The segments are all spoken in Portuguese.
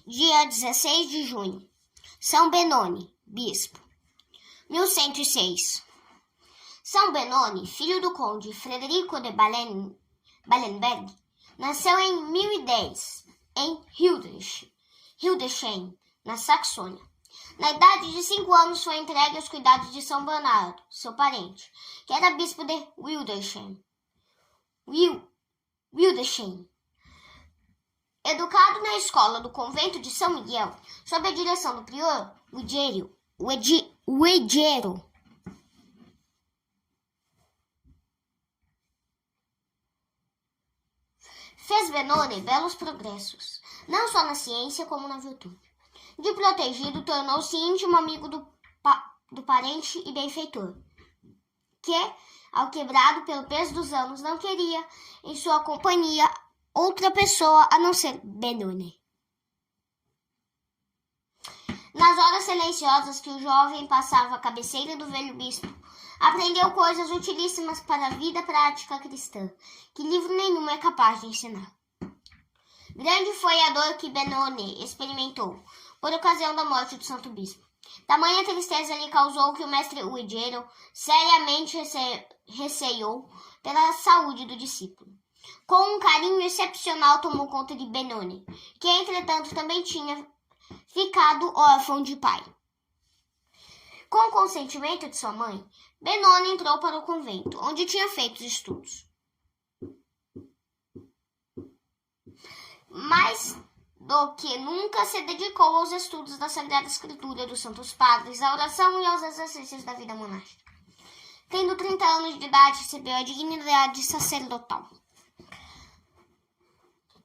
Dia 16 de junho. São Benoni, bispo. 1106. São Benoni, filho do conde Frederico de Ballenberg, nasceu em 1010 em Hildesheim, na Saxônia. Na idade de 5 anos foi entregue aos cuidados de São Bernardo, seu parente, que era bispo de Wildesheim. Educado na escola do convento de São Miguel, sob a direção do prior Uegero, fez Benoni belos progressos, não só na ciência como na virtude. De protegido, tornou-se íntimo amigo do parente e benfeitor, que, ao quebrado pelo peso dos anos, não queria em sua companhia outra pessoa a não ser Benoni. Nas horas silenciosas que o jovem passava à cabeceira do velho bispo, aprendeu coisas utilíssimas para a vida prática cristã, que livro nenhum é capaz de ensinar. Grande foi a dor que Benoni experimentou por ocasião da morte do santo bispo. Tamanha tristeza lhe causou que o mestre Uegero seriamente receiou pela saúde do discípulo. Com um carinho excepcional tomou conta de Benoni, que entretanto também tinha ficado órfão de pai. Com o consentimento de sua mãe, Benoni entrou para o convento, onde tinha feito os estudos. Mas do que nunca se dedicou aos estudos da Sagrada Escritura, dos Santos Padres, à oração e aos exercícios da vida monástica. Tendo 30 anos de idade, recebeu a dignidade sacerdotal.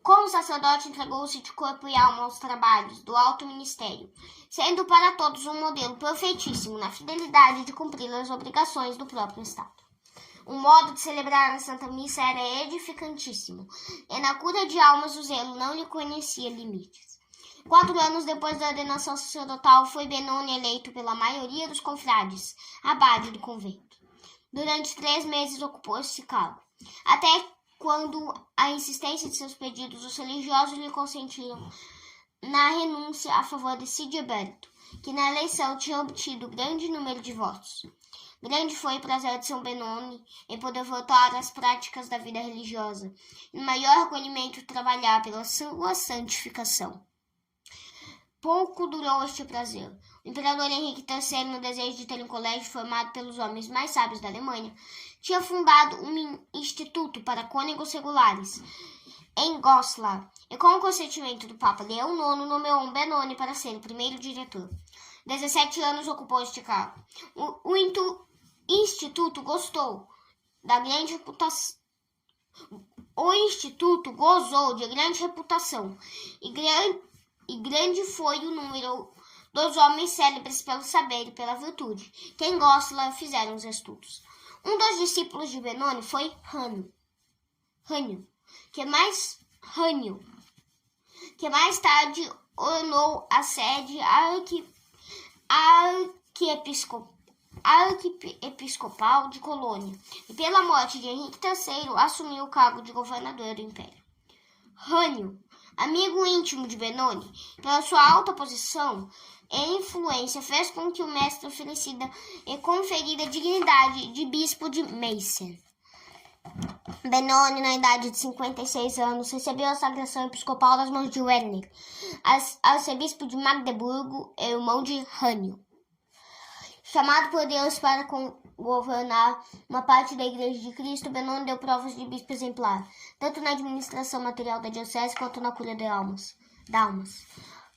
Como sacerdote, entregou-se de corpo e alma aos trabalhos do alto ministério, sendo para todos um modelo perfeitíssimo na fidelidade de cumprir as obrigações do próprio Estado. O modo de celebrar a Santa Missa era edificantíssimo, e na cura de almas o zelo não lhe conhecia limites. 4 anos depois da ordenação sacerdotal, foi Benoni eleito pela maioria dos confrades abade do convento. Durante 3 meses ocupou esse cargo, até quando a insistência de seus pedidos, os religiosos lhe consentiram na renúncia a favor de Sigeberto, que na eleição tinha obtido grande número de votos. Grande foi o prazer de São Benoni em poder voltar às práticas da vida religiosa, e no maior recolhimento trabalhar pela sua santificação. Pouco durou este prazer. O imperador Henrique III, no desejo de ter um colégio formado pelos homens mais sábios da Alemanha, tinha fundado um instituto para cônegos regulares em Goslar, e com o consentimento do Papa Leão IX, nomeou Benoni para ser o primeiro diretor. 17 anos ocupou este cargo. O instituto gostou da grande reputação. O instituto gozou de grande reputação e grande foi o número dos homens célebres pelo saber e pela virtude, que em Goslar fizeram os estudos. Um dos discípulos de Benoni foi Rânio, que mais tarde ornou a sede arquiepiscopal de Colônia, e pela morte de Henrique III assumiu o cargo de governador do império. Rânio, amigo íntimo de Benoni, pela sua alta posição e influência, fez com que o mestre oferecida e conferida a dignidade de bispo de Meissen. Benoni, na idade de 56 anos, recebeu a sagração episcopal das mãos de Werner, arcebispo de Magdeburgo e irmão de Rânio. Chamado por Deus para governar uma parte da Igreja de Cristo, Benoni deu provas de bispo exemplar, tanto na administração material da diocese quanto na cura de almas.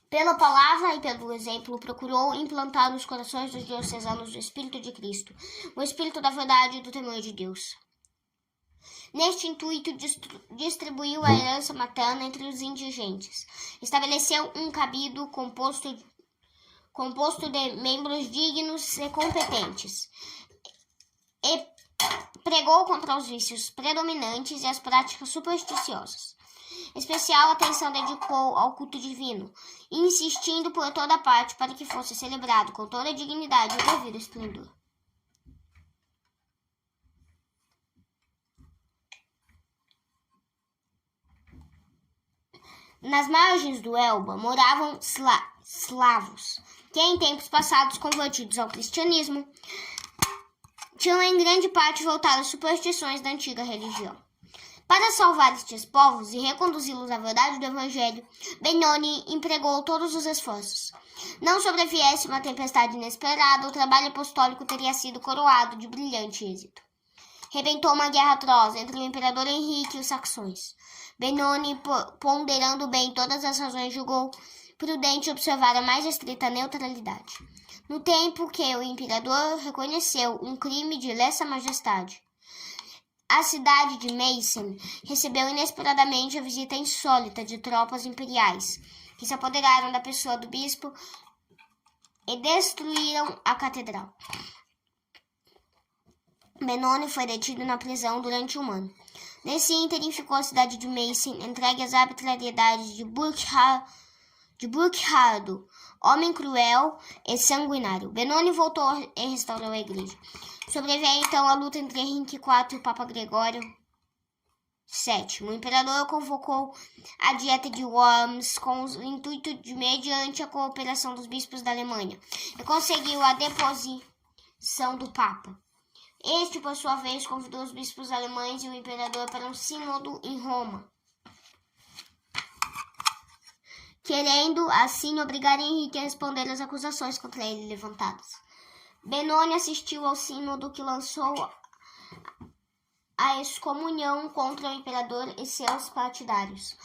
Pela palavra e pelo exemplo, procurou implantar nos corações dos diocesanos o Espírito de Cristo, o Espírito da verdade e do temor de Deus. Neste intuito, distribuiu a herança materna entre os indigentes, estabeleceu um cabildo composto de membros dignos e competentes, e pregou contra os vícios predominantes e as práticas supersticiosas. Especial atenção dedicou ao culto divino, insistindo por toda parte para que fosse celebrado com toda a dignidade e o devido esplendor. Nas margens do Elba moravam eslavos, que em tempos passados, convertidos ao cristianismo, tinham em grande parte voltado às superstições da antiga religião. Para salvar estes povos e reconduzi-los à verdade do Evangelho, Benoni empregou todos os esforços. Não sobreviesse uma tempestade inesperada, o trabalho apostólico teria sido coroado de brilhante êxito. Rebentou uma guerra atroz entre o imperador Henrique e os saxões. Benoni, ponderando bem todas as razões, julgou prudente observar a mais estrita neutralidade. No tempo que o imperador reconheceu um crime de lesa majestade, a cidade de Meissen recebeu inesperadamente a visita insólita de tropas imperiais, que se apoderaram da pessoa do bispo e destruíram a catedral. Benoni foi detido na prisão durante um ano. Nesse ínterim ficou a cidade de Meissen entregue às arbitrariedades de Burkhardo, homem cruel e sanguinário. Benoni voltou e restaurou a igreja. Sobreveio então a luta entre Henrique IV e o Papa Gregório VII. O imperador convocou a Dieta de Worms com o intuito de, mediante a cooperação dos bispos da Alemanha, e conseguiu a deposição do Papa. Este, por sua vez, convidou os bispos alemães e o imperador para um sínodo em Roma, querendo assim obrigar Henrique a responder às acusações contra ele levantadas. Benoni assistiu ao sínodo, que lançou a excomunhão contra o imperador e seus partidários.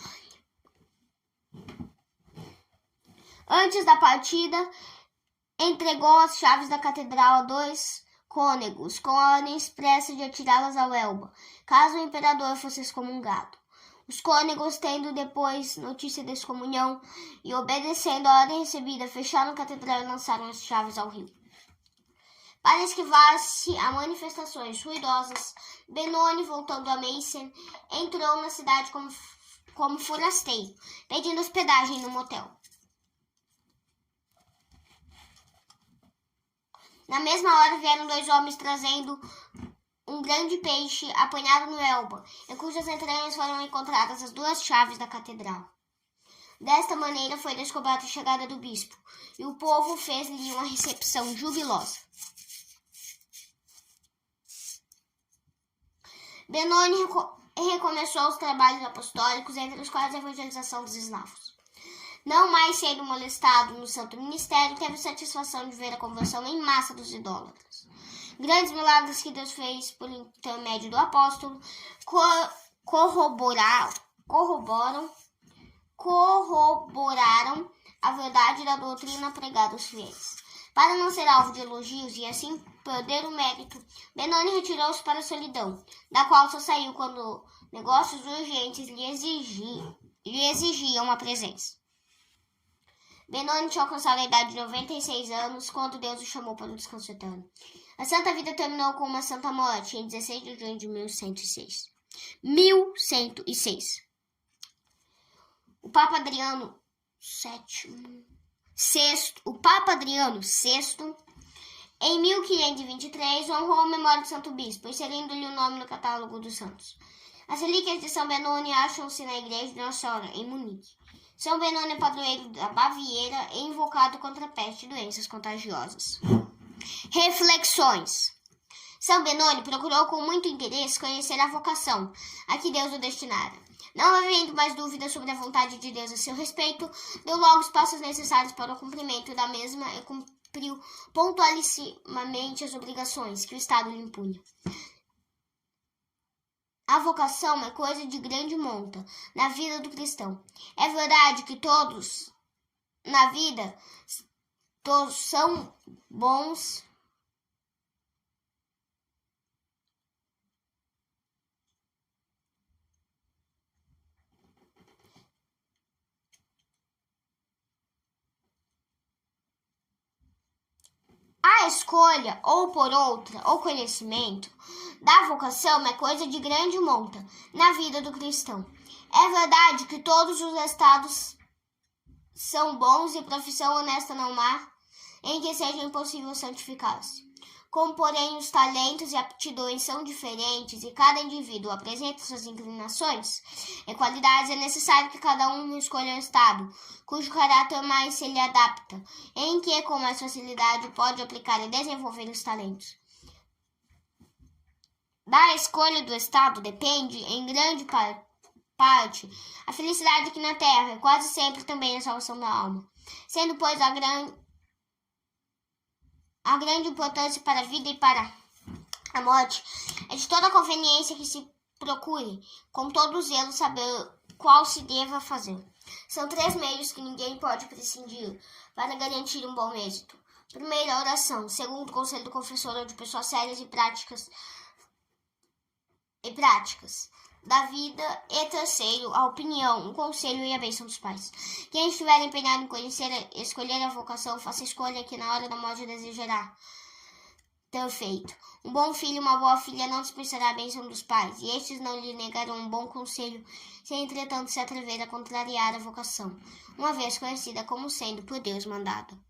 Antes da partida, entregou as chaves da catedral a 2 cônegos, com a ordem expressa de atirá-las ao Elba, caso o imperador fosse excomungado. Os cônegos, tendo depois notícia da excomunhão e obedecendo a ordem recebida, fecharam a catedral e lançaram as chaves ao rio. Para esquivar-se a manifestações ruidosas, Benoni, voltando a Meissen, entrou na cidade como forasteiro, pedindo hospedagem no motel. Na mesma hora vieram 2 homens trazendo um grande peixe apanhado no Elba, em cujas entranhas foram encontradas as 2 chaves da catedral. Desta maneira foi descoberta a chegada do bispo, e o povo fez-lhe uma recepção jubilosa. Benoni recomeçou os trabalhos apostólicos, entre os quais a evangelização dos eslavos. Não mais sendo molestado no santo ministério, teve satisfação de ver a conversão em massa dos idólatras. Grandes milagres que Deus fez por intermédio do apóstolo corroboraram a verdade da doutrina pregada aos fiéis. Para não ser alvo de elogios e assim perder o mérito, Benoni retirou-se para a solidão, da qual só saiu quando negócios urgentes lhe exigiam a presença. Benoni tinha alcançado a idade de 96 anos quando Deus o chamou para o descanso eterno. A santa vida terminou com uma santa morte em 16 de junho de 1106. O Papa Adriano VI, em 1523, honrou a memória do Santo Bispo, inserindo-lhe o nome no catálogo dos santos. As relíquias de São Benoni acham-se na igreja de Nossa Senhora, em Munique. São Benoni é padroeiro da Baviera e invocado contra a peste e doenças contagiosas. Reflexões. São Benoni procurou com muito interesse conhecer a vocação a que Deus o destinara. Não havendo mais dúvida sobre a vontade de Deus a seu respeito, deu logo os passos necessários para o cumprimento da mesma e cumpriu pontualissimamente as obrigações que o Estado lhe impunha. A vocação é coisa de grande monta na vida do cristão. É verdade que todos na vida todos são bons A escolha, ou por outra, ou conhecimento, da vocação é coisa de grande monta na vida do cristão. É verdade que todos os estados são bons e profissão honesta não há, em que seja impossível santificar-se. Como, porém, os talentos e aptidões são diferentes e cada indivíduo apresenta suas inclinações e qualidades, é necessário que cada um escolha um estado cujo caráter mais se lhe adapta, em que com mais facilidade pode aplicar e desenvolver os talentos. Da escolha do estado depende, em grande parte, a felicidade aqui na Terra e quase sempre também a salvação da alma, sendo, pois, a grande importância para a vida e para a morte é de toda a conveniência que se procure, com todo zelo, saber qual se deva fazer. São 3 meios que ninguém pode prescindir para garantir um bom êxito. Primeiro, a oração. Segundo, o conselho do confessor ou de pessoas sérias e práticas da vida. E terceiro, a opinião, o conselho e a bênção dos pais. Quem estiver empenhado em escolher a vocação, faça escolha que na hora da morte desejará ter feito. Um bom filho e uma boa filha não dispensará a bênção dos pais, e estes não lhe negarão um bom conselho, se entretanto se atrever a contrariar a vocação, uma vez conhecida como sendo por Deus mandada.